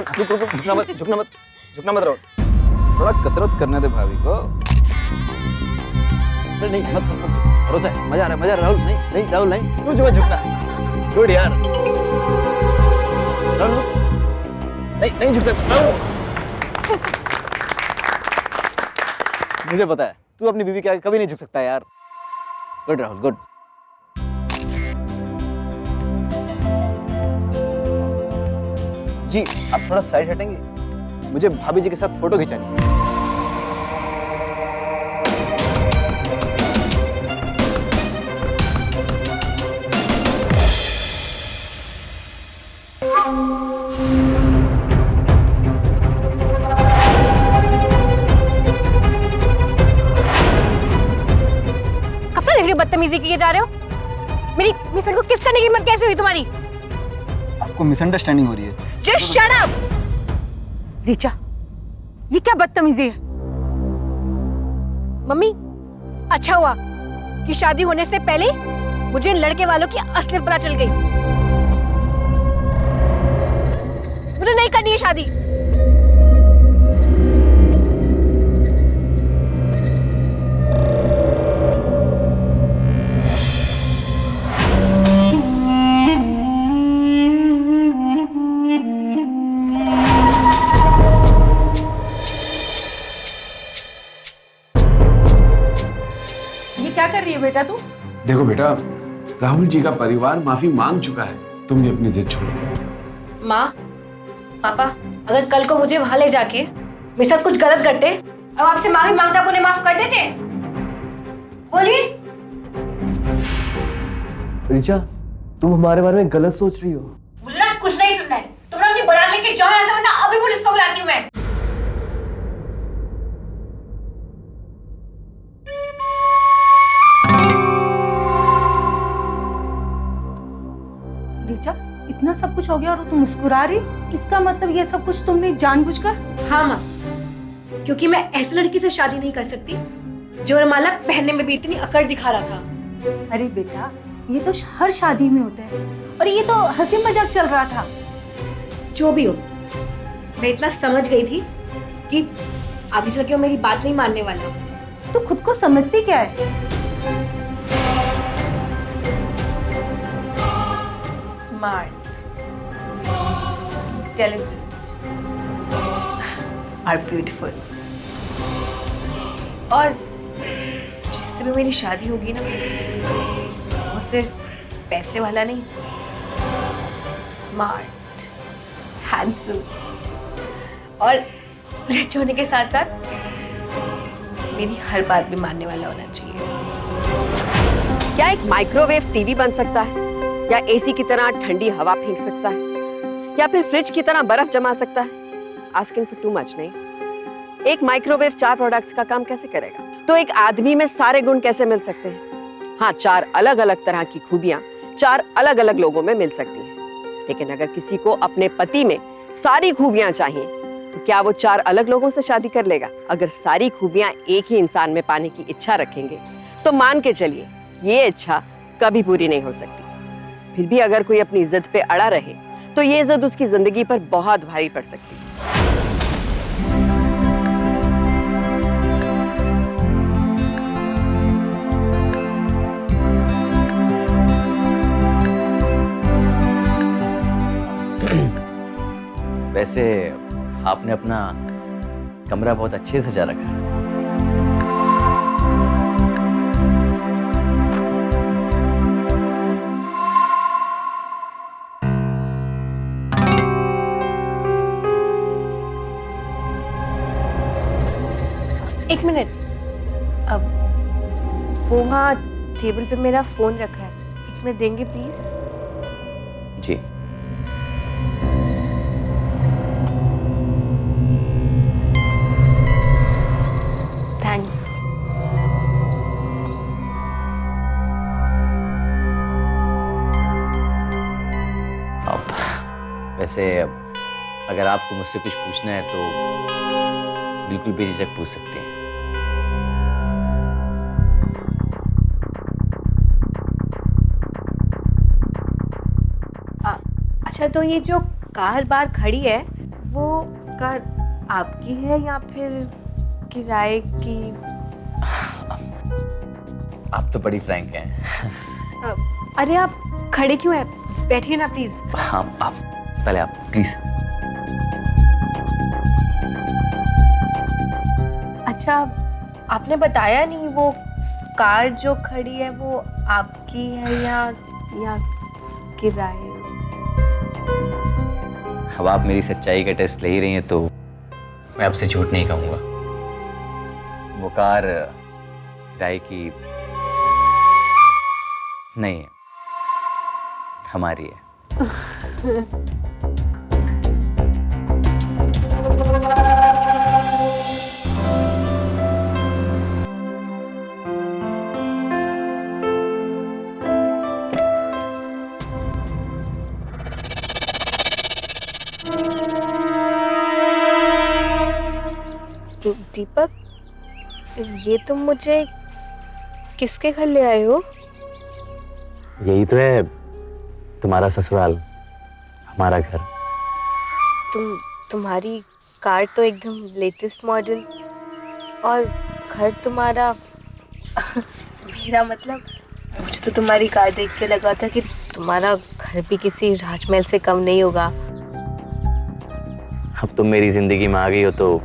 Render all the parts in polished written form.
राहुल रुक रुक, झुकना मत, झुकना मत राहुल, थोड़ा कसरत करने दे भाभी को। नहीं मत, भरोसा है, मजा आ रहा है राहुल। नहीं राहुल नहीं, तू जो झुकना। गुड यार राहुल, नहीं झुक सकता राहुल। मुझे पता है तू अपनी बीवी के आगे कभी नहीं झुक सकता यार। Good Rahul, good. जी आप थोड़ा साइड हटेंगे, मुझे भाभी जी के साथ फोटो खिंचानी है। कब से देख रही हो बदतमीजी किए जा रहे हो? मेरी फ्रेंड को किस करने की हिम्मत कैसे हुई तुम्हारी? आपको मिसअंडरस्टैंडिंग हो रही है। Just shut up. ऋचा, ये क्या बदतमीजी है? मम्मी, अच्छा हुआ कि शादी होने से पहले मुझे इन लड़के वालों की असलियत पता चल गई। मुझे नहीं करनी है शादी। क्या कर रही है बेटा तू? देखो बेटा, राहुल जी का परिवार माफी मांग चुका है, तुम भी अपनी जिद छोड़ दो। माँ, पापा, अगर कल को मुझे वहां ले जाके मेरे साथ कुछ गलत करते और आपसे माफी मांगता आप उन्हें माफ कर देते? बोलिए। ऋचा, तुम हमारे बारे में गलत सोच रही हो। मुझे ना कुछ नहीं सुनना है। तुम ना अपनी बरात लेके जाओ यहाँ से, वरना अभी पुलिस को बुलाती हूँ मैं। ऋचा, इतना सब कुछ हो गया और तुम मुस्कुरा रही? इसका मतलब ये सब कुछ तुमने जानबूझकर? हाँ माँ, क्योंकि मैं ऐसे लड़की से शादी नहीं कर सकती जो वरमाला पहनने में भी इतनी अकड़ दिखा रहा था। अरे बेटा, ये तो हर शादी में होता है और ये तो हंसी मजाक चल रहा था। जो भी हो, मैं इतना समझ गई थी कि आगे चल के वो मेरी बात नहीं मानने वाला। तो खुद को समझती क्या है? स्मार्ट, इंटेलिजेंट और ब्यूटीफुल। और जिससे भी मेरी शादी होगी ना, वो सिर्फ पैसे वाला नहीं, स्मार्ट, हैंडसम और रिच होने के साथ साथ मेरी हर बात भी मानने वाला होना चाहिए। क्या एक माइक्रोवेव टीवी बन सकता है, या एसी की तरह ठंडी हवा फेंक सकता है, या फिर फ्रिज की तरह बर्फ जमा सकता है? आस्किंग फॉर टू मच नहीं। एक माइक्रोवेव 4 प्रोडक्ट्स का काम कैसे करेगा? तो एक आदमी में सारे गुण कैसे मिल सकते हैं? हाँ, 4 अलग अलग तरह की खूबियां 4 अलग अलग लोगों में मिल सकती हैं। लेकिन अगर किसी को अपने पति में सारी खूबियां चाहिए, तो क्या वो 4 अलग लोगों से शादी कर लेगा? अगर सारी खूबियां एक ही इंसान में पाने की इच्छा रखेंगे, तो मान के चलिए ये इच्छा कभी पूरी नहीं हो सकती। फिर भी अगर कोई अपनी जिद पे अड़ा रहे, तो ये जिद उसकी जिंदगी पर बहुत भारी पड़ सकती है। वैसे आपने अपना कमरा बहुत अच्छे से सजा रखा है। एक मिनट, अब वो वहाँ टेबल पे मेरा फोन रखा है, एक मिनट देंगे प्लीज? Ji thanks. अब वैसे अगर आपको मुझसे कुछ पूछना है तो बिल्कुल बेझिझक पूछ सकती हैं। अच्छा, तो ये जो कार बार खड़ी है वो कार आपकी है या फिर किराए की? आप तो बड़ी फ्रैंक हैं। अरे आप खड़े क्यों हैं? बैठिए ना प्लीज। हाँ, आप पहले आप प्लीज। अच्छा, आपने बताया नहीं वो कार जो खड़ी है वो आपकी है या किराए? अब आप मेरी सच्चाई का टेस्ट ले ही रही हैं तो मैं आपसे झूठ नहीं कहूँगा। वो कार किराए की नहीं है, हमारी है। दीपक, ये तुम मुझे किसके घर ले आए हो? यही तो है तुम्हारा ससुराल, हमारा घर। तुम्हारी कार तो एकदम लेटेस्ट मॉडल और घर तुम्हारा मेरा मतलब मुझे तो तुम्हारी कार देख के लगा था कि तुम्हारा घर भी किसी राजमहल से कम नहीं होगा। अब तुम मेरी जिंदगी में आ गई हो तो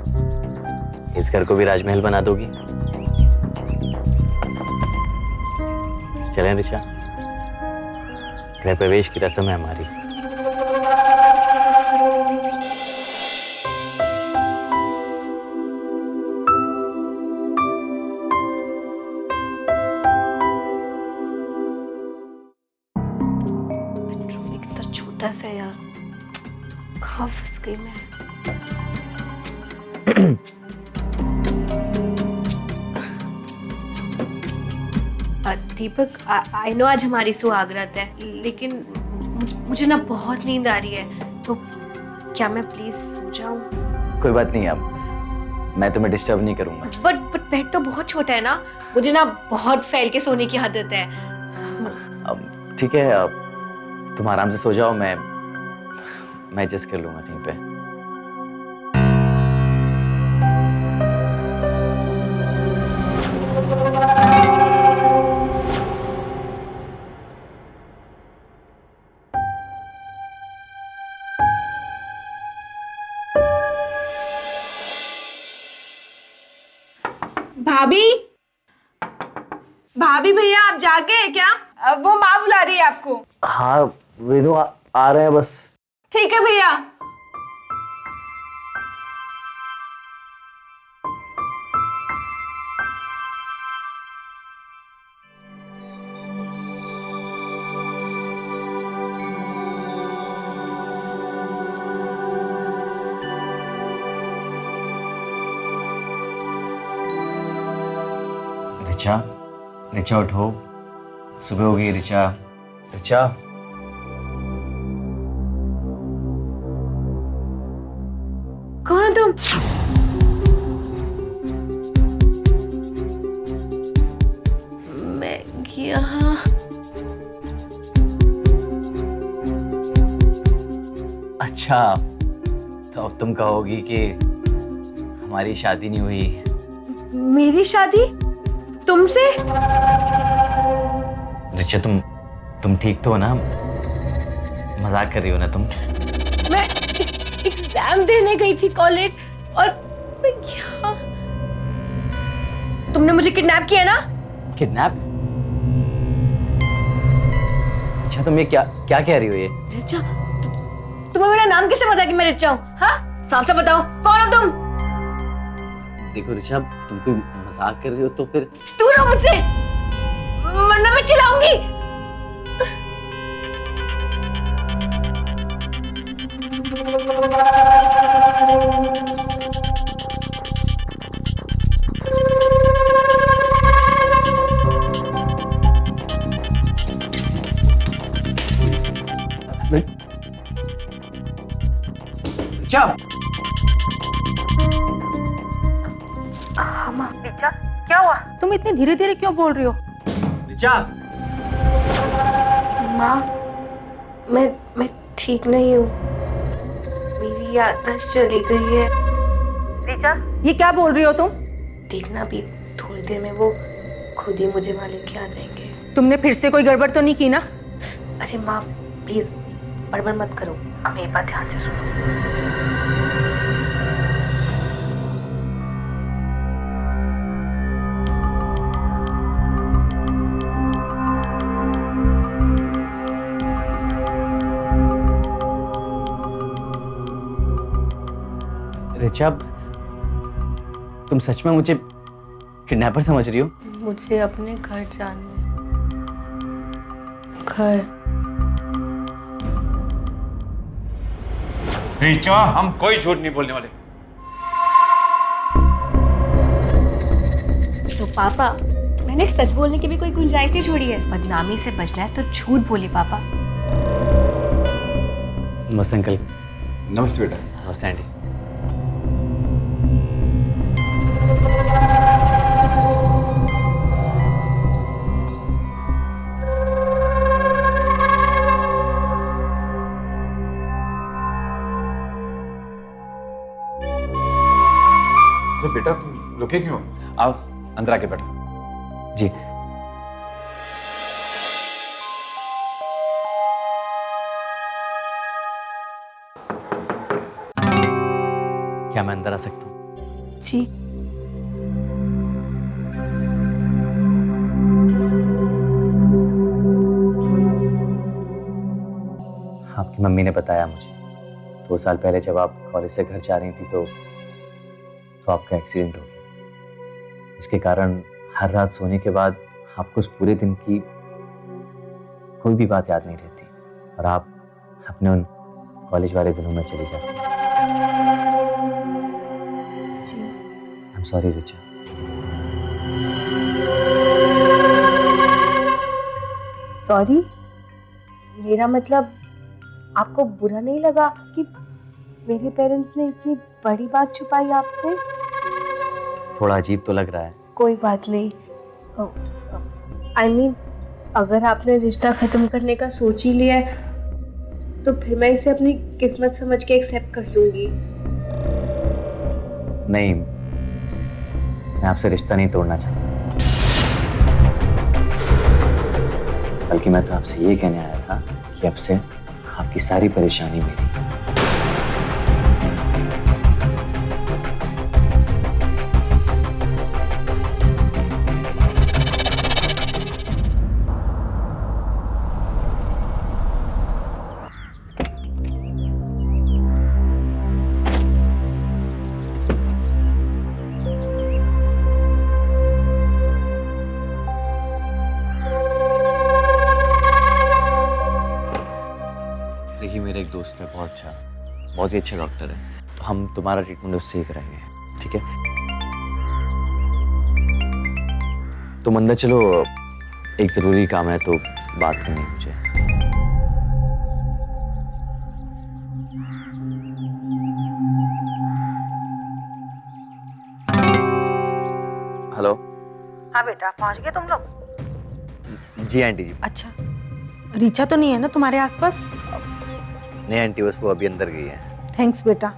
इस घर को भी राजमहल बना दोगी। चलें ऋचा, गृह प्रवेश की रस्म है हमारी। बेडरूम इतना छोटा सा यार, कहाँ फंस गई मैं। दीपक, आई नो आज हमारी सुहागरात है, लेकिन मुझे ना बहुत नींद आ रही है, तो क्या मैं प्लीज सो जाऊं? कोई बात नहीं, अब मैं तुम्हें डिस्टर्ब नहीं करूंगा। बट बेड तो बहुत छोटा है ना, मुझे ना बहुत फैल के सोने की आदत है। अब ठीक है, अब तुम आराम से सो जाओ, मैं एडजस्ट कर लूंगा कहीं पे। भाभी, भाभी भैया आप जागे हैं क्या? वो माँ बुला रही है आपको। हाँ वेणु आ रहे हैं बस। ठीक है भैया। ऋचा, ऋचा उठो, सुबह हो गई। ऋचा, ऋचा। कौन हो तुम? मैं यहाँ अच्छा, तो अब तुम कहोगी कि हमारी शादी नहीं हुई। मेरी शादी तुमसे? ऋचा, तुम ठीक तो हो ना? मजाक कर रही हो ना तुम? मैं एग्जाम देने गई थी कॉलेज और मैं यहाँ। तुमने मुझे किडनैप किया ना? किडनैप? अच्छा, तुम ये क्या क्या कह रही हो ये? रिचा, तुम्हें मेरा नाम कैसे पता कि मैं रिचा हूँ? हाँ, साफ साफ बताओ, कौन हो तुम? देखो ऋचा, तुम कोई मजाक कर रही हो तो फिर दूर रहो मुझसे, वरना मैं चिल्लाऊंगी। ऋचा, ऋचा, क्या हुआ? तुम इतनी धीरे धीरे क्यों बोल रही हो? ऋचा, माँ, मैं ठीक नहीं हूँ। मेरी मेरी याददाश्त चली गई है। रीचा, ये क्या बोल रही हो तुम? देखना भी, थोड़ी देर में वो खुद ही मुझे वहाँ लेके आ जाएंगे। तुमने फिर से कोई गड़बड़ तो नहीं की ना? अरे माँ प्लीज बड़बड़ मत करो, अब मेरी बात ध्यान से सुनो। रिचा, तुम सच में मुझे किडनैपर समझ रही हो? मुझे अपने घर जाना है। घर। रीचा, हम कोई झूठ नहीं बोलने वाले। तो पापा, मैंने सच बोलने की भी कोई गुंजाइश नहीं छोड़ी है। बदनामी से बचना है तो झूठ बोले पापा। नमस्ते अंकल। नमस्ते बेटा। नमस्ते आंटी। तो बेटा तुम रुके क्यों? आओ अंदर आके बैठो। जी। क्या मैं अंदर आ सकता हूँ? जी। आपकी मम्मी ने बताया मुझे 2 साल पहले जब आप कॉलेज से घर जा रही थी तो आपका एक्सीडेंट हो गया। इसके कारण हर रात सोने के बाद आपको उस पूरे दिन की कोई भी बात याद नहीं रहती और आप अपने उन कॉलेज वाले दिनों में चली जाती हैं। जी। I am sorry Richa. Sorry? मेरा मतलब आपको बुरा नहीं लगा कि मेरे पेरेंट्स ने इतनी बड़ी बात छुपाई आपसे? थोड़ा अजीब तो लग रहा है। कोई बात नहीं। I mean, अगर आपने रिश्ता खत्म करने का सोच ही लिया है तो फिर मैं इसे अपनी किस्मत समझ के एक्सेप्ट कर लूंगी। नहीं, मैं आपसे रिश्ता नहीं तोड़ना चाहता, बल्कि मैं तो आपसे ये कहने आया था कि अब से आपकी सारी परेशानी मेरी। देखिए, मेरा एक दोस्त है, बहुत ही अच्छा डॉक्टर है, तो हम तुम्हारा ट्रीटमेंट उससे ही कराएंगे, ठीक है? तुम अंदर चलो, एक जरूरी काम है तो बात करनी है मुझे। हेलो। हाँ बेटा, पहुंच गए तुम लोग? जी आंटी जी। अच्छा, रीचा तो नहीं है ना तुम्हारे आसपास? नहीं आंटी, बस वो अभी अंदर गई है। थैंक्स बेटा,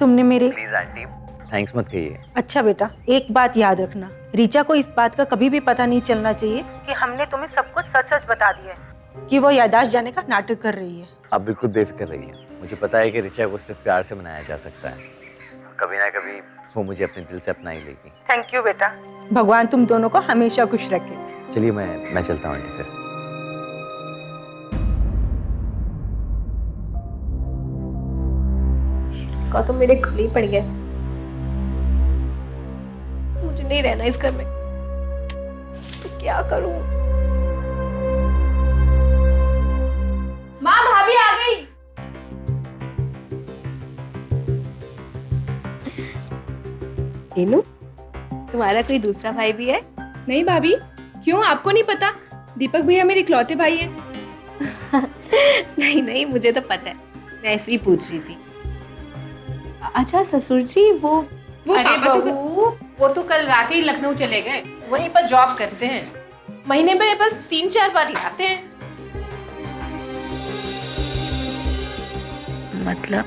तुमने मेरे। प्लीज आंटी, थैंक्स मत कहिए। अच्छा बेटा, एक बात याद रखना, रीचा को इस बात का कभी भी पता नहीं चलना चाहिए कि हमने तुम्हें सब कुछ सच सच बता दिया है कि वो याददाश्त जाने का नाटक कर रही है। आप बिल्कुल बेफिक्र रहिए, मुझे पता है कि रिचा को सिर्फ प्यार से मनाया जा सकता है, कभी ना कभी वो मुझे अपने दिल से अपना ही लेगी। थैंक यू बेटा, भगवान तुम दोनों को हमेशा खुश रखे। चलिए मैं चलता हूँ आंटी फिर। का तो मेरे खुले ही पड़ गया। मुझे नहीं रहना इस घर में, तो क्या करूं? माँ, भाभी आ गई। टीनू, तुम्हारा कोई दूसरा भाई भी है? नहीं भाभी, क्यों, आपको नहीं पता? दीपक भैया मेरे इकलौते भाई हैं। नहीं नहीं, मुझे तो पता है, मैं ऐसे ही पूछ रही थी। अच्छा ससुर जी, वो अरे बहू, वो तो कल रात ही लखनऊ चले गए, वहीं पर जॉब करते हैं, महीने में बस 3-4 बार ही आते हैं। मतलब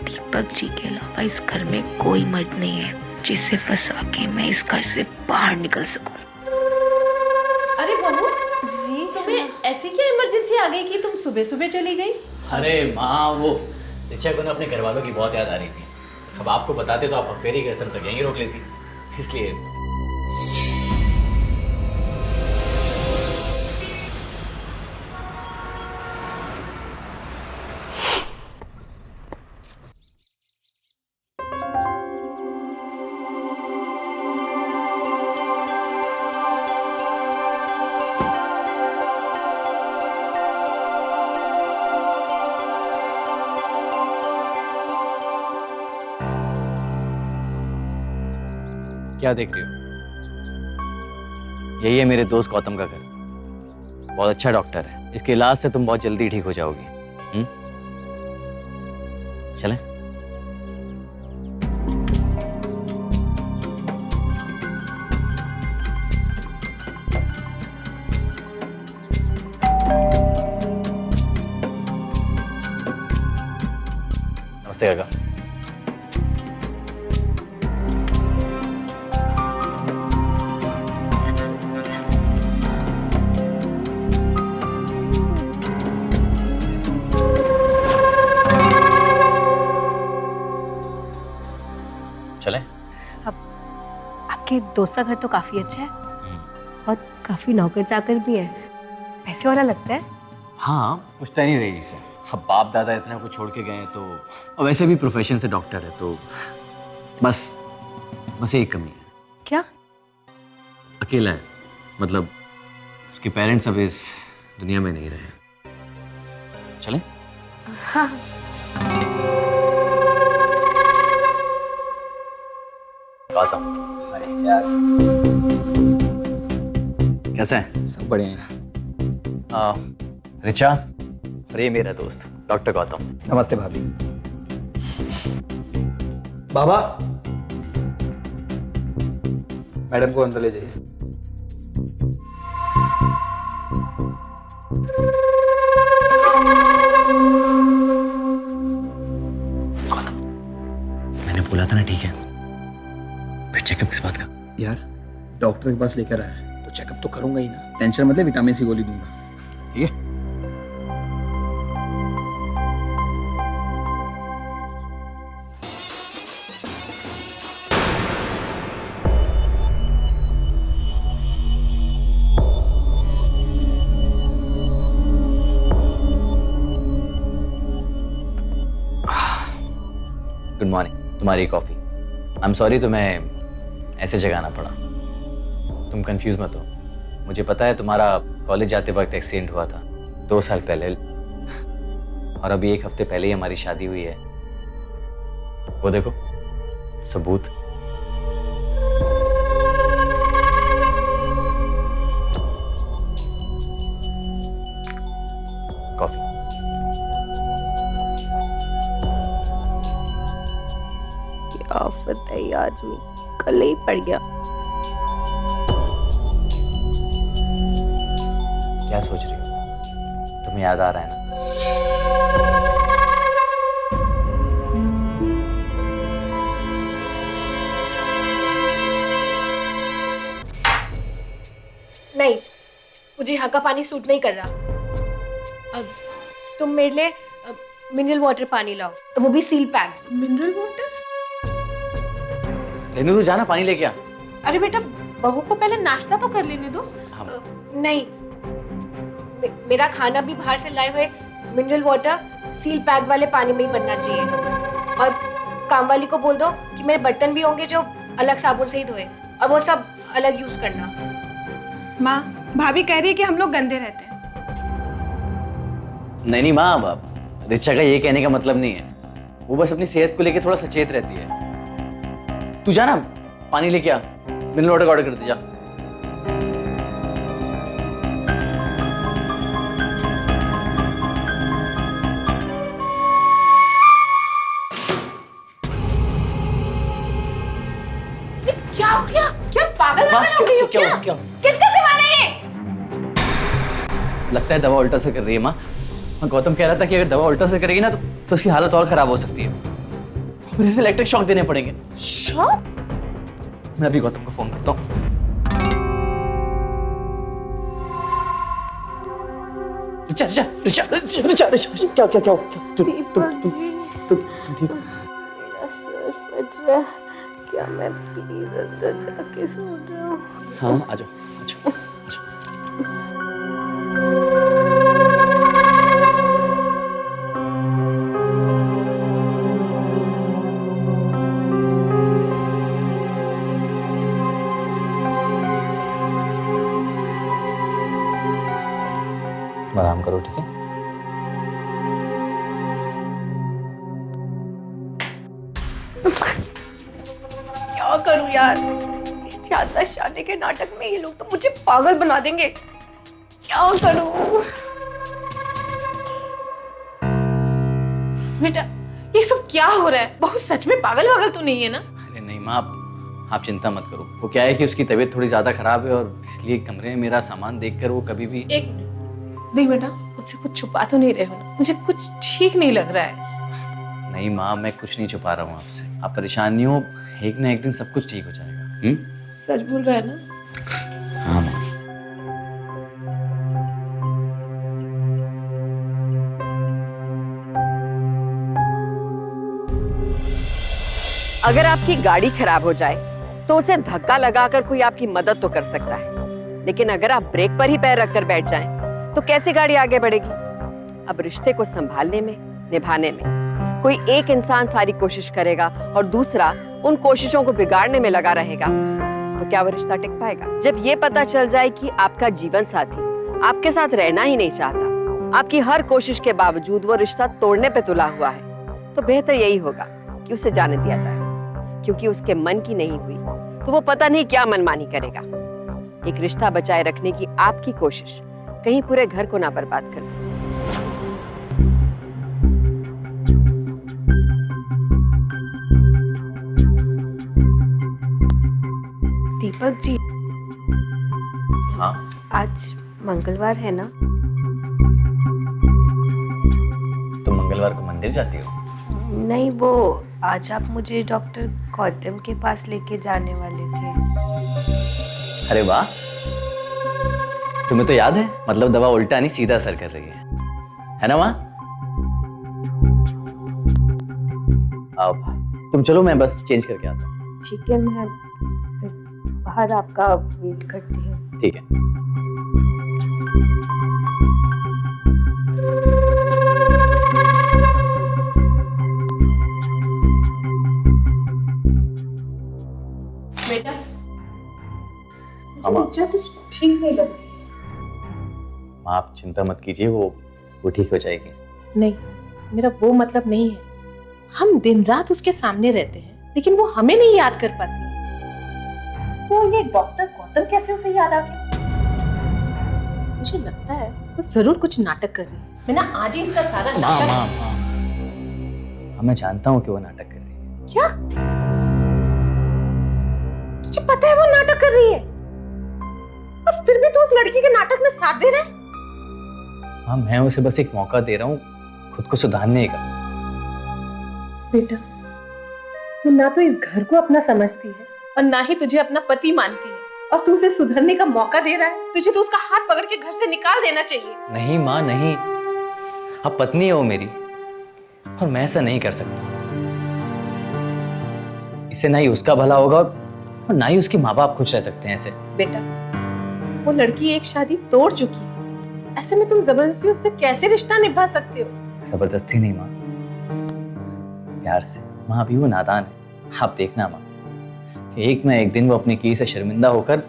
दीपक दीपक जी के अलावा इस घर में कोई मर्द नहीं है जिसे फंसा के मैं इस घर से बाहर निकल सकूं। अरे बहू जी, तुम्हें ऐसी क्या इमरजेंसी आ गई कि तुम सुबह सुबह चली गई? अरे माँ, वो ऋचा को ना अपने घर वालों की बहुत याद आ रही थी। अब आपको बताते तो आप फेरी के असर तक यहीं रोक लेती, इसलिए। क्या देख रही हो? यही है मेरे दोस्त गौतम का घर। बहुत अच्छा डॉक्टर है, इसके इलाज से तुम बहुत जल्दी ठीक हो जाओगी। चलें? नमस्ते काका। चलें? आपके दोस्त का घर तो काफी अच्छा है और काफी नौकर चाकर भी है, पैसे वाला लगता है। हाँ, पूछता नहीं रही इसे। अब बाप दादा इतना कुछ छोड़ के गए तो, और वैसे भी प्रोफेशन से डॉक्टर है, तो बस एक कमी है। क्या? अकेला है, मतलब उसके पेरेंट्स अब इस दुनिया में नहीं रहे। चलें? हाँ। गौतम, अरे यार, कैसे हैं? सब बढ़िया हैं। ऋचा, और ये मेरा दोस्त डॉक्टर गौतम। नमस्ते भाभी। बाबा, मैडम को अंदर ले जाइए। गौतम, मैंने बोला था ना, ठीक है? फिर चेकअप किस बात का? यार, डॉक्टर के पास लेकर आया है तो चेकअप तो करूंगा ही ना। टेंशन मतलब विटामिन सी गोली दूंगा, ठीक है? Good morning. तुम्हारी कॉफी। आई एम सॉरी तुम्हें ऐसे जगाना पड़ा। तुम कंफ्यूज मत हो, मुझे पता है तुम्हारा कॉलेज जाते वक्त एक्सीडेंट हुआ था 2 साल पहले, और अभी 1 हफ्ते पहले ही हमारी शादी हुई है। वो देखो, सबूत। कॉफी। क्या आफत है ये आदमी, कल ही पड़ गया। क्या सोच रही हो? तुम्हें याद आ रहा है ना? नहीं, मुझे यहाँ का पानी सूट नहीं कर रहा। अब तुम मेरे लिए मिनरल वाटर पानी लाओ, वो भी seal pack. Mineral water? Renu, तू जाना पानी लेके आ। अरे बेटा, बहू को पहले नाश्ता तो कर लेने दो। नहीं, मेरा खाना भी बाहर से लाए हुए मिनरल वाटर सील पैक वाले पानी में ही बनना चाहिए। और काम वाली को बोल दो कि मेरे बर्तन भी होंगे जो अलग साबुन से ही धोए, और वो सब अलग यूज करना। माँ, भाभी कह रही है कि हम लोग गंदे रहते हैं। नहीं माँ, बाप ऋचा का ये कहने का मतलब नहीं है। वो बस अपनी सेहत को लेके थोड़ा सचेत रहती है। तू जा ना, पानी लेके आ, मिनरल वाटर ऑर्डर करते जा। क्या हो गया? क्या पागल हो गई हो क्या? किसका सामान है ये? लगता है दवा उल्टा से कर रही है माँ। गौतम कह रहा था कि अगर दवा उल्टा से करेगी ना तो उसकी हालत और खराब हो सकती है। फिर इसे इलेक्ट्रिक शॉक देने पड़ेंगे। शॉक? मैं अभी गौतम को फोन करता हूँ। रिचा रिचा रिचा रिचा रिचा रिचा क्या क्या क्या दीपक जी, तुम ठीक हो? मेरा सर फट रहा है, क्या मैं प्लीज अंदर जाके सो जाऊं? हाँ आ जाओ आ जाओ आ जाओ। आराम करो, ठीक है? क्या करूं यार, याददाश्त शादी के नाटक में ये लोग तो मुझे पागल बना देंगे। क्या करूं? बेटा ये सब क्या हो रहा है? बहुत सच में पागल वागल तो नहीं है ना? अरे नहीं माँ, आप चिंता मत करो। वो क्या है कि उसकी तबीयत थोड़ी ज्यादा खराब है और इसलिए कमरे में मेरा सामान देखकर वो कभी भी। एक मिनट, देख बेटा मुझसे कुछ छुपा तो नहीं रहे हो ना? मुझे कुछ ठीक नहीं लग रहा है। नहीं माँ, मैं कुछ नहीं छुपा रहा हूँ आपसे। आप परेशान नहीं हो, एक ना एक दिन सब कुछ ठीक हो जाएगा। सच बोल रहा है ना? हाँ माँ। अगर आपकी गाड़ी खराब हो जाए तो उसे धक्का लगाकर कोई आपकी मदद तो कर सकता है, लेकिन अगर आप ब्रेक पर ही पैर रखकर बैठ जाएं, तो कैसे गाड़ी आगे बढ़ेगी? अब रिश्ते को संभालने में, निभाने में कोई एक इंसान सारी कोशिश करेगा और दूसरा उन कोशिशों को बिगाड़ने में लगा रहेगा, तो क्या वो रिश्ता टिक पाएगा? जब ये पता चल जाए कि आपका जीवन साथी आपके साथ रहना ही नहीं चाहता, आपकी हर कोशिश के बावजूद वो रिश्ता तोड़ने पे तुला हुआ है, तो बेहतर यही होगा कि उसे जाने दिया जाए, क्योंकि उसके मन की नहीं हुई तो वो पता नहीं क्या मनमानी करेगा। एक रिश्ता बचाए रखने की आपकी कोशिश कहीं पूरे घर को ना बर्बाद कर दे। दीपक जी, हाँ आज मंगलवार है ना? तुम मंगलवार को मंदिर जाती हो? नहीं, वो आज आप मुझे डॉक्टर गौतम के पास लेके जाने वाले थे। अरे वाह, तुम्हें तो याद है। मतलब दवा उल्टा नहीं सीधा असर कर रही है ना माँ? अब तुम चलो, मैं बस चेंज करके आता हूँ। ठीक है, मैं फिर बाहर आपका वेट करती हूँ। ठीक है। बेटा मामा। मुझे कुछ ठीक नहीं लग रही है। माँ आप चिंता मत कीजिए, वो ठीक हो जाएगी। नहीं, मेरा वो मतलब नहीं है। हम दिन रात उसके सामने रहते हैं, लेकिन वो हमें नहीं याद कर पाती है। तो ये डॉक्टर गौतम कैसे उसे याद आ गया? मुझे लगता है वो जरूर कुछ नाटक कर रही है। मैं ना आज ही इसका सारा माँ नाटक। माँ माँ, मैं जानता हूँ कि वो नाटक कर रही है। क्या? तुझे पता है वो नाटक कर रही है, और फिर भी तू उस लड़की के नाटक में साथ दे रहा है? हाँ, मैं उसे बस एक मौका दे रहा हूँ खुद को सुधारने का। बेटा, वो ना तो इस घर को अपना समझती है और ना ही तुझे अपना पति मानती है, और तू उसे सुधरने का मौका दे रहा है। तुझे तो उसका हाथ पकड़ के घर से निकाल देना चाहिए। नहीं माँ नहीं, आप पत्नी हो मेरी, और मैं ऐसा नहीं कर सकता। इससे ना ही उसका भला होगा और ना ही उसके माँ बाप खुश रह सकते हैं ऐसे। बेटा, वो लड़की एक शादी तोड़ चुकी है, ऐसे में तुम जबरदस्ती उससे कैसे रिश्ता निभा सकते हो? जबरदस्ती नहीं माँ, प्यार से। माँ अभी वो नादान है। आप देखना माँ कि एक ना एक दिन वो अपनी की से शर्मिंदा होकर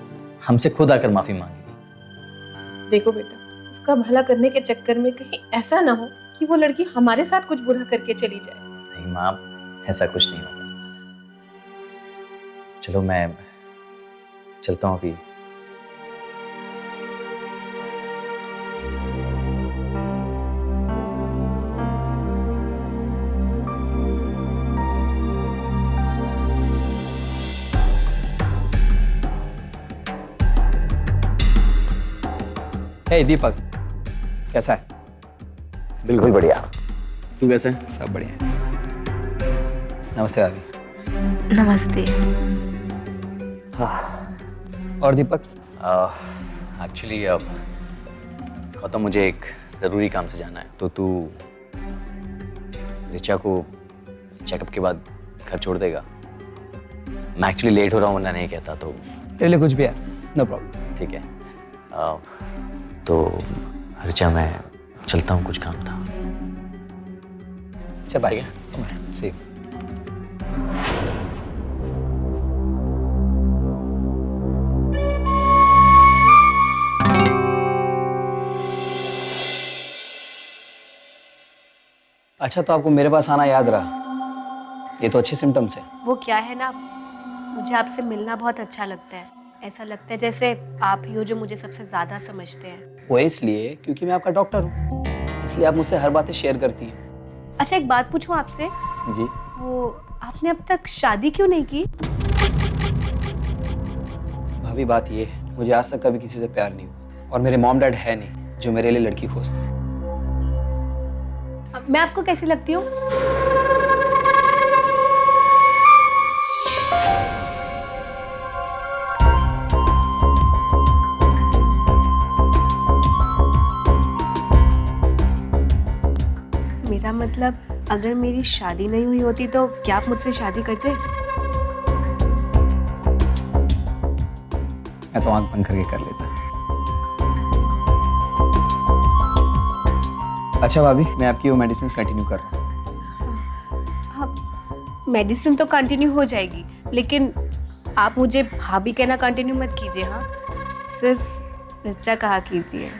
हमसे खुद आकर माफी मांगेगी। देखो बेटा, उसका भला करने के चक्कर में कहीं ऐसा ना हो कि वो लड़की हमारे साथ कुछ बुरा करके चली जाए। नहीं माँ, ऐसा कुछ नहीं होगा। चलो मैं चलता हूँ अभी। हे दीपक, कैसा है? बिल्कुल बढ़िया। तू कैसा है? सब बढ़िया है। नमस्ते भाभी। नमस्ते। और दीपक? एक्चुअली अब गौतम, मुझे एक ज़रूरी काम से जाना है, तो तू ऋचा को चेकअप के बाद घर छोड़ देगा? मैं एक्चुअली लेट हो रहा हूँ, वरना नहीं कहता। तो तेरे लिए कुछ भी है, नो प्रॉब्लम। ठीक है। तो ऋचा, मैं चलता हूँ, कुछ काम था। अच्छा बाय। ठीक है। सी। अच्छा, तो आपको मेरे पास आना याद रहा, ये तो अच्छे सिम्टम्स है। वो क्या है ना, मुझे आपसे मिलना बहुत अच्छा लगता है। ऐसा लगता है जैसे आप ही हो जो मुझे सबसे ज़्यादा समझते हैं। वो इसलिए क्योंकि मैं आपका डॉक्टर हूँ, इसलिए आप मुझसे हर बातें शेयर करती हैं। अच्छा, एक बात पूछूं आपसे? जी। वो आपने अब तक शादी क्यों नहीं की? भाभी, बात ये है, मुझे आज तक कभी किसी से प्यार नहीं हुआ, और मेरे मॉम डैड है नहीं जो मेरे लिए लड़की खोजते हैं। मैं आपको कैसी लगती हूँ? मेरा मतलब, अगर मेरी शादी नहीं हुई होती तो क्या आप मुझसे शादी करते? मैं तो आंख बंद करके कर लेता। अच्छा भाभी, मैं आपकी वो मेडिसिन कंटिन्यू कर रहा हूँ। आप मेडिसिन तो कंटिन्यू हो जाएगी, लेकिन आप मुझे भाभी कहना कंटिन्यू मत कीजिए। हाँ, सिर्फ ऋचा कहा कीजिए।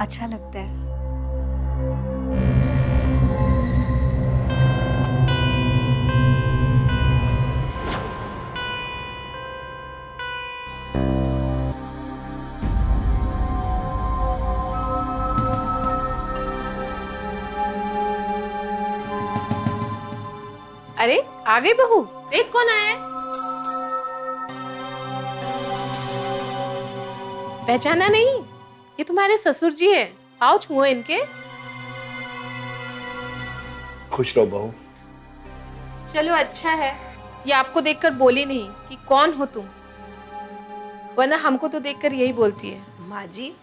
अच्छा लगता है। अरे आ गई बहू, देख कौन आया है। पहचाना नहीं? ये तुम्हारे ससुर जी है, आओ छुओ इनके। खुश रहो बहू। चलो अच्छा है, ये आपको देखकर बोली नहीं कि कौन हो तुम, वरना हमको तो देखकर यही बोलती है। माँ जी,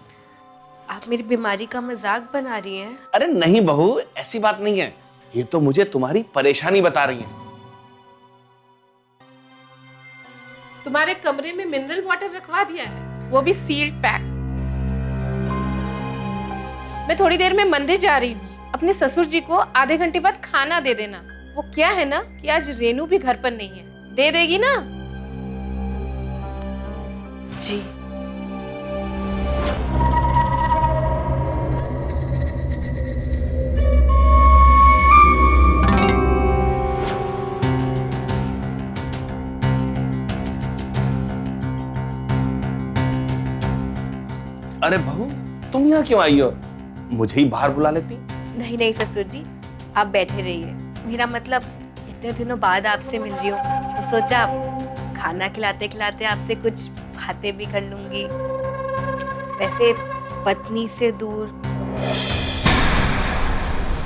आप मेरी बीमारी का मजाक बना रही हैं। अरे नहीं बहू, ऐसी बात नहीं है, ये तो मुझे तुम्हारी परेशानी बता रही है। तुम्हारे कमरे में मिनरल वाटर रखवा दिया है, वो भी सील्ड पैक। मैं थोड़ी देर में मंदिर जा रही हूँ, अपने ससुर जी को आधे घंटे बाद खाना दे देना। वो क्या है ना कि आज रेनू भी घर पर नहीं है, दे देगी ना? जी। अरे बहू, तुम यहाँ क्यों आई हो? मुझे ही बाहर बुला लेती। नहीं नहीं ससुर जी, आप बैठे रहिए। मेरा मतलब, इतने दिनों बाद आपसे मिल रही हूँ, तो सोचा खाना खिलाते खिलाते आपसे कुछ बातें भी कर लूंगी। वैसे पत्नी से दूर,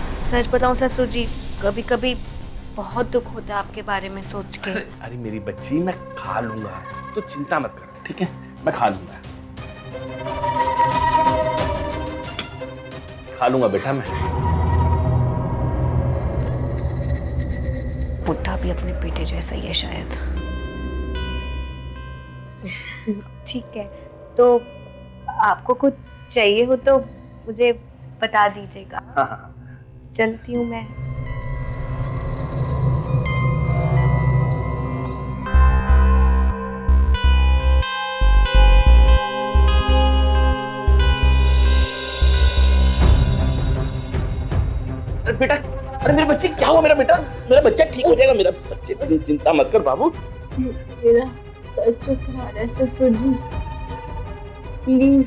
सच बताऊं ससुर जी, कभी कभी बहुत दुख होता है आपके बारे में सोच के। अरे मेरी बच्ची, मैं खा लूंगा, तो चिंता मत कर, ठीक है? मैं खा लूंगा, खा लूंगा बेटा मैं। बुढ़ा भी अपने बेटे जैसा ही है शायद। ठीक है, तो आपको कुछ चाहिए हो तो मुझे बता दीजिएगा। हाँ। चलती हूँ मैं। अरे बेटा, अरे मेरे बच्चे, क्या हुआ? मेरा बेटा, मेरा बच्चा ठीक हो जाएगा। मेरा बच्चे, चिंता मत कर बाबू। मेरा सर चक्कर आ रहा है ससुर जी, प्लीज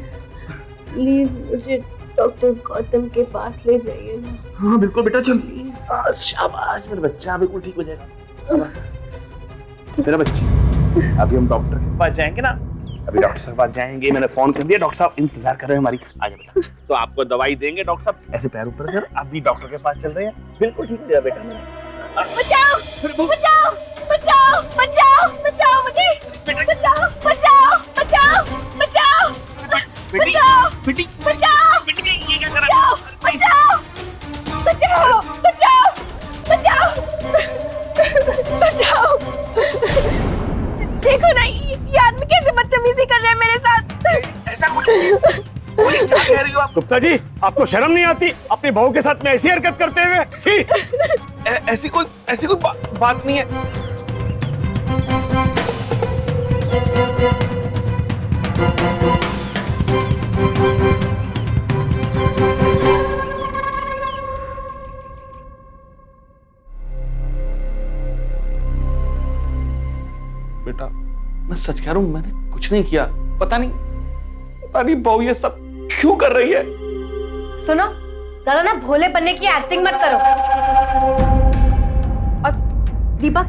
प्लीज मुझे डॉक्टर गौतम के पास ले जाइए ना। हाँ बिल्कुल बेटा, चल प्लीज। शाबाश मेरा बच्चा, बिल्कुल ठीक हो जाएगा। मेरा बच्चे, अभी हम डॉक्टर के पास जाएंगे ना, अभी डॉक्टर साहब पास जाएंगे, मैंने फोन कर दिया, डॉक्टर साहब इंतजार कर रहे हैं हमारी। आगे बेटा, तो आपको दवाई देंगे डॉक्टर साहब। ऐसे पैर ऊपर कर, अभी डॉक्टर के पास चल रहे हैं। बिल्कुल ठीक हो जाएगा बेटा मेरा। बचाओ बचाओ बचाओ बचाओ बचाओ मुझे, बचाओ बचाओ बचाओ बचाओ बचाओ बेटी बचाओ बेटी ये क्या कर रहा है? बचाओ बचाओ बचाओ बचाओ बचाओ। देखो ना ये आदमी कैसे बदतमीजी कर रहा है मेरे साथ। ऐसा कुछ क्या कह रही हो आप? गुप्ता जी, आपको शर्म नहीं आती अपनी बहू के साथ में ऐसी हरकत करते हुए? छी! ऐसी कोई बात नहीं है। बेटा मैं सच कह रहा हूं, मैंने कुछ नहीं किया। पता नहीं बहू ये सब क्यों कर रही है। सुनो, ज्यादा ना भोले बनने की एक्टिंग मत करो। और दीपक,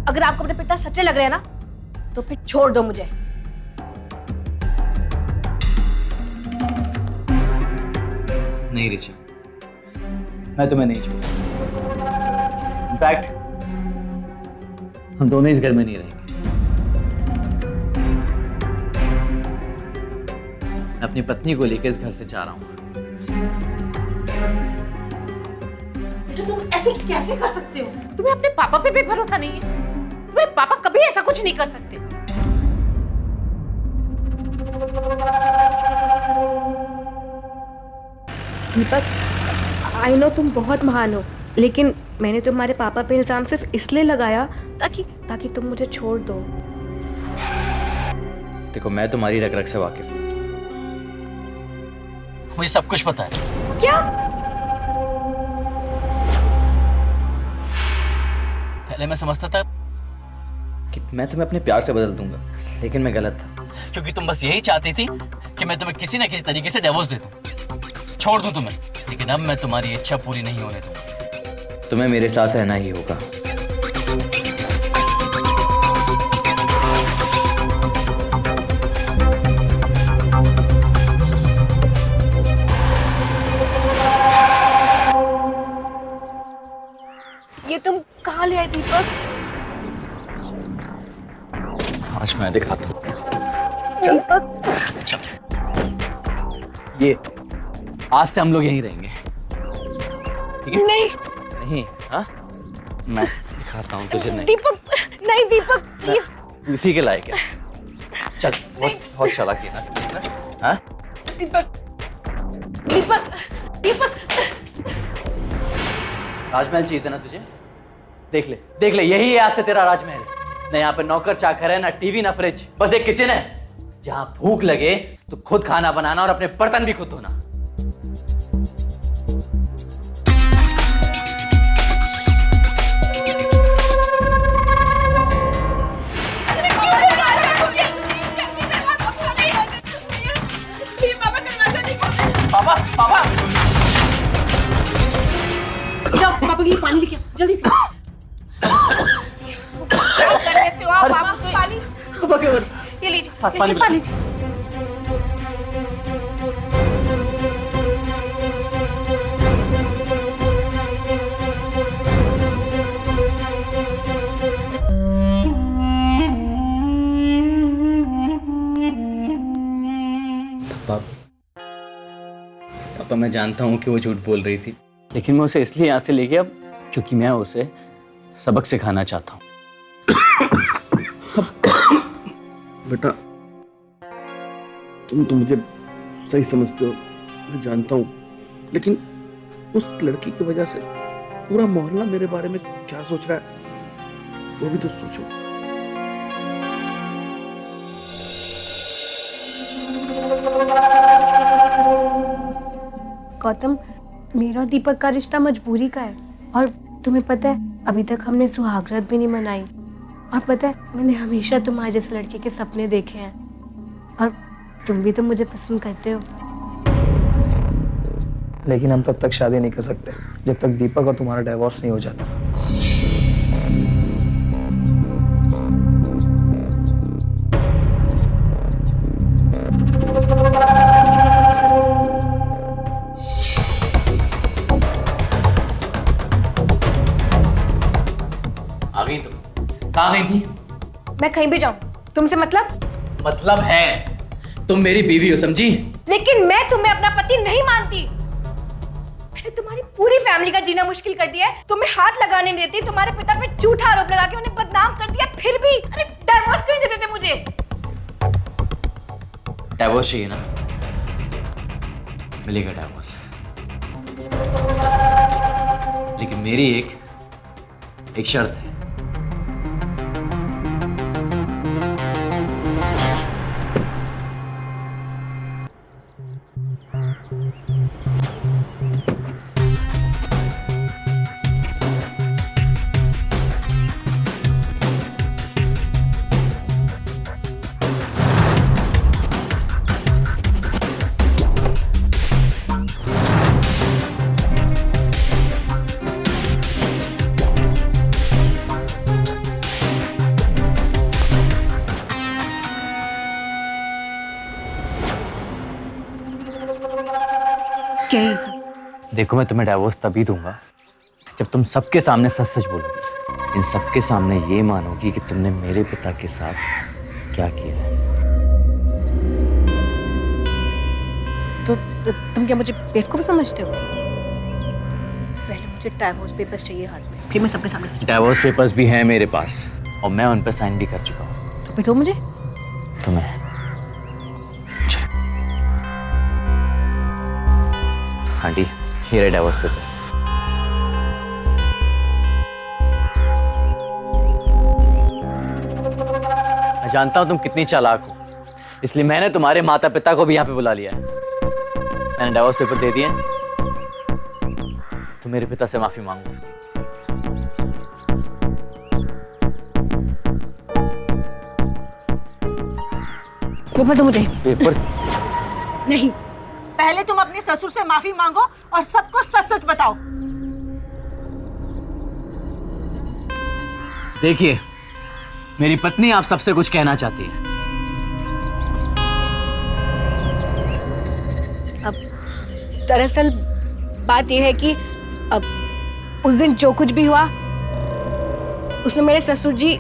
अगर आपको अपने पिता सच्चे लग रहे हैं ना, तो फिर छोड़ दो मुझे। नहीं रिचा, मैं तुम्हें नहीं छोड़ूंगा। इनफैक्ट हम दोनों इस घर में नहीं रहेंगे। मैं अपनी पत्नी को लेकर इस घर से जा रहा हूँ। बेटा तुम ऐसे कैसे कर सकते हो? तुम्हें अपने पापा पे भी भरोसा नहीं है? तुम्हें पापा कभी ऐसा कुछ नहीं कर सकते। दीपक, आई नो तुम बहुत महान हो, लेकिन मैंने तुम्हारे पापा पे इल्जाम सिर्फ इसलिए लगाया ताकि तुम मुझे छोड़ दो। देखो, मैं तुम्हारी रग रग से वाकिफ हूँ, मुझे सब कुछ पता है। क्या? पहले मैं समझता था कि मैं तुम्हें अपने प्यार से बदल दूंगा, लेकिन मैं गलत था, क्योंकि तुम बस यही चाहती थी कि मैं तुम्हें किसी न किसी तरीके से डिवोर्स दे दूं, छोड़ दूं तुम्हें। लेकिन अब मैं तुम्हारी इच्छा पूरी नहीं होने दूंगा, तुम्हें मेरे साथ रहना ही होगा। ये तुम कहाँ ले आए दीपक? आज मैं दिखाता हूँ। दीपक, ये आज से हम लोग यहीं रहेंगे, ठीक है? नहीं नहीं, हाँ? मैं दिखाता हूँ तुझे। नहीं दीपक, नहीं दीपक प्लीज। उसी के लायक है। चल, बहुत चालाकी है ना, हाँ? दीपक दीपक दीपक, राजमहल चाहिए था ना तुझे? देख ले, यही है आज से तेरा राजमहल। ना यहाँ पे नौकर चाकर है, ना टीवी, ना फ्रिज, बस एक किचन है जहां भूख लगे तो खुद खाना बनाना और अपने बर्तन भी खुद धोना। पापा जाओ, पापा के लिए पानी लेके आओ, जल्दी से। पानी ये लीजिए, पानी लीजिए। पापा, मैं जानता हूँ कि वो झूठ बोल रही थी, लेकिन मैं उसे इसलिए यहाँ से ले गया क्योंकि मैं उसे सबक सिखाना चाहता हूँ। बेटा तुम तो मुझे सही समझते हो, मैं जानता हूँ, लेकिन उस लड़की की वजह से पूरा मोहल्ला मेरे बारे में क्या सोच रहा है वो भी तो सोचो। गौतम, मेरा और दीपक का रिश्ता मजबूरी का है, और तुम्हें पता है अभी तक हमने सुहागरात भी नहीं मनाई। और पता है, मैंने हमेशा तुम्हारे जैसे लड़के के सपने देखे हैं, और तुम भी तो मुझे पसंद करते हो। लेकिन हम तब तक शादी नहीं कर सकते जब तक दीपक और तुम्हारा डिवोर्स नहीं हो जाता। कहाँ गई थी? मैं कहीं भी जाऊं तुमसे मतलब है तुम मेरी बीवी हो, समझी? लेकिन मैं तुम्हें अपना पति नहीं मानती। मैंने तुम्हारी पूरी फैमिली का जीना मुश्किल कर दिया है, तुम्हें हाथ लगाने नहीं देती, तुम्हारे पिता पे झूठा आरोप लगा के उन्हें बदनाम कर दिया, फिर भी अरे डिवोर्स क्यों नहीं देते थे मुझे? डिवोर्स चाहिए ना, मिलेगा डिवोर्स, लेकिन मेरी एक शर्त है। क्या है ये सब? देखो, मैं तुम्हें डिवोर्स तभी दूंगा जब तुम सबके सामने सच सच बोलोगी, इन सबके सामने ये मानोगी कि तुमने मेरे पिता के साथ क्या किया है। तो तुम क्या मुझे बेवकूफ समझते हो? पहले मुझे डिवोर्स पेपर्स चाहिए हाथ में, फिर मैं सबके सामने सच। डिवोर्स पेपर्स भी हैं मेरे पास और मैं उन पर साइन भी कर चुका हूँ। तो फिर दो मुझे। तुम्हें आंटी, ये रहे डिवोर्स पेपर। मैं जानता हूं तुम कितनी चालाक हो, इसलिए मैंने तुम्हारे माता पिता को भी यहाँ पे बुला लिया है। मैंने डिवोर्स पेपर दे दिए, तुम मेरे पिता से माफी मांगो। पेपर तो मुझे। पेपर नहीं, पहले तुम अपने ससुर से माफी मांगो और सबको सच सच बताओ। देखिए, मेरी पत्नी आप सबसे कुछ कहना चाहती है। अब दरअसल बात यह है कि अब उस दिन जो कुछ भी हुआ उसमें मेरे ससुर जी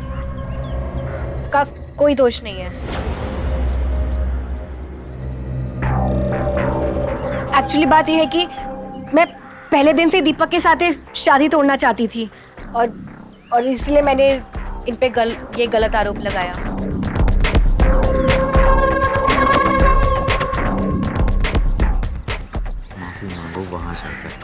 का कोई दोष नहीं है। एक्चुअली बात यह है कि मैं पहले दिन से दीपक के साथ शादी तोड़ना चाहती थी और इसलिए मैंने इन पे ये गलत आरोप लगाया। माफी मांगो वहां जाकर।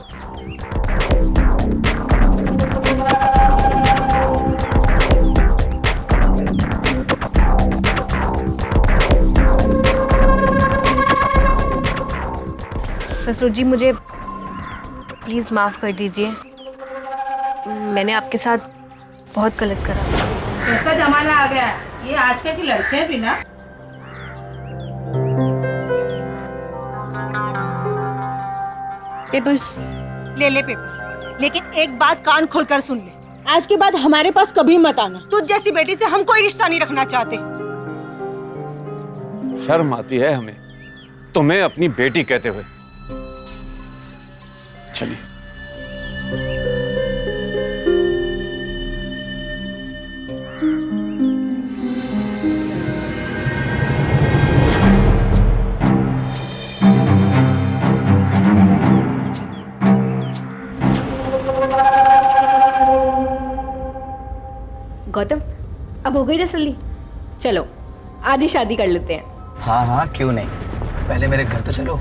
ससुर जी, मुझे प्लीज माफ कर दीजिए, मैंने आपके साथ बहुत गलत करा। कैसा जमाना आ गया है, ये आजकल की लड़कियां भी ना। पेपर्स ले पेपर, लेकिन एक बात कान खोलकर सुन ले, आज के बाद हमारे पास कभी मत आना। तुझ जैसी बेटी से हम कोई रिश्ता नहीं रखना चाहते। शर्म आती है हमें तुम्हें अपनी बेटी कहते हुए। चलिए। गौतम, अब हो गई तसल्ली, चलो आज ही शादी कर लेते हैं। हाँ हाँ, क्यों नहीं, पहले मेरे घर तो चलो।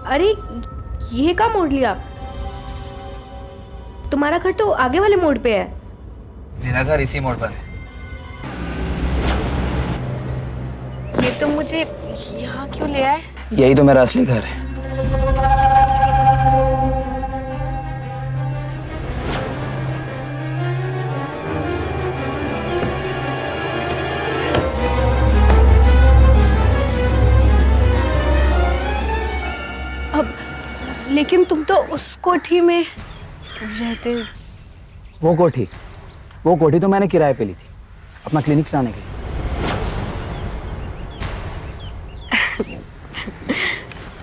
अरे ये क्या मोड़ लिया? तुम्हारा घर तो आगे वाले मोड़ पे है। मेरा घर इसी मोड़ पर है। ये तो मुझे यहाँ क्यों ले आए? यही तो मेरा असली घर है। अब लेकिन तुम तो उस कोठी में रहते हो। वो कोठी तो मैंने किराए पे ली थी अपना क्लिनिक चलाने के लिए।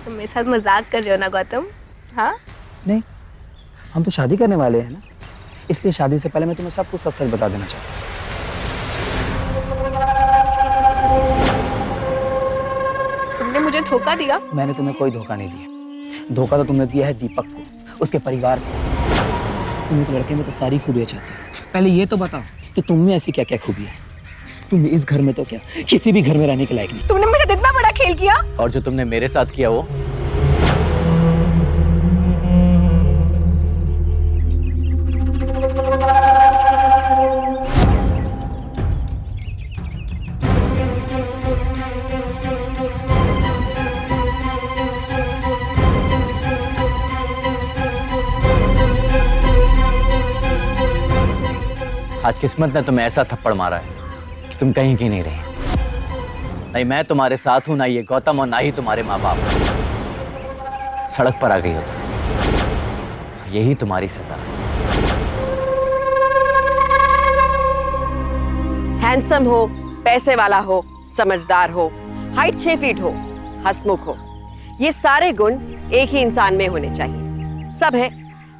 तुम मेरे साथ मजाक कर रहे हो ना गौतम? हाँ नहीं, हम तो शादी करने वाले हैं ना, इसलिए शादी से पहले मैं तुम्हें सब कुछ सच सच बता देना चाहता हूँ। तुमने मुझे धोखा दिया? मैंने तुम्हें कोई धोखा नहीं दिया। धोखा तो तुमने दिया है दीपक को, उसके परिवार को। तुम एक लड़के में तो सारी खूबियाँ चाहते हो। पहले ये तो बताओ कि तुम में ऐसी क्या क्या खूबियाँ हैं? तुम इस घर में तो क्या किसी भी घर में रहने के लायक नहीं। तुमने मुझे इतना बड़ा खेल किया। और जो तुमने मेरे साथ किया वो? आज किस्मत ने तुम्हें ऐसा थप्पड़ मारा है कि तुम कहीं की नहीं रही। नहीं मैं तुम्हारे साथ हूं, ना ये गौतम और ना ही तुम्हारे माँ बाप। सड़क पर आ गई हो तुम, यही तुम्हारी सजा है। हैंडसम हो, पैसे वाला हो, समझदार हो, हाइट 6 फीट हो, हंसमुख हो, ये सारे गुण एक ही इंसान में होने चाहिए। सब है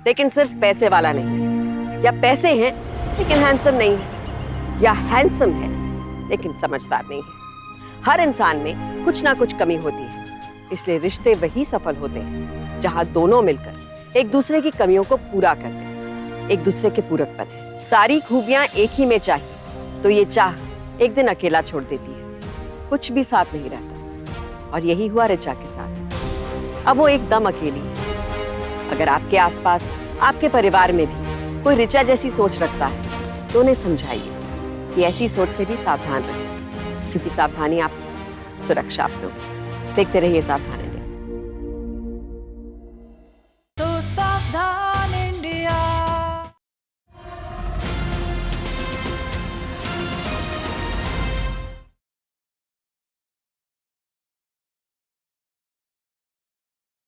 लेकिन सिर्फ पैसे वाला नहीं, या पैसे हैं लेकिन हैंडसम नहीं है, या हैंडसम है लेकिन समझदार नहीं है। हर इंसान में कुछ ना कुछ कमी होती है, इसलिए रिश्ते वही सफल होते हैं जहां दोनों मिलकर एक दूसरे की कमियों को पूरा करते हैं, एक दूसरे के पूरक बने। सारी खूबियां एक ही में चाहिए तो ये चाह एक दिन अकेला छोड़ देती है, कुछ भी साथ नहीं रहता। और यही हुआ ऋचा के साथ। अब वो एकदम अकेली है। अगर आपके आसपास, आपके परिवार में भी कोई ऋचा जैसी सोच रखता है तो उन्हें समझाइए कि ऐसी सोच से भी सावधान रहें, क्योंकि सावधानी आपकी, सुरक्षा आप लोग। देखते रहिए सावधानी।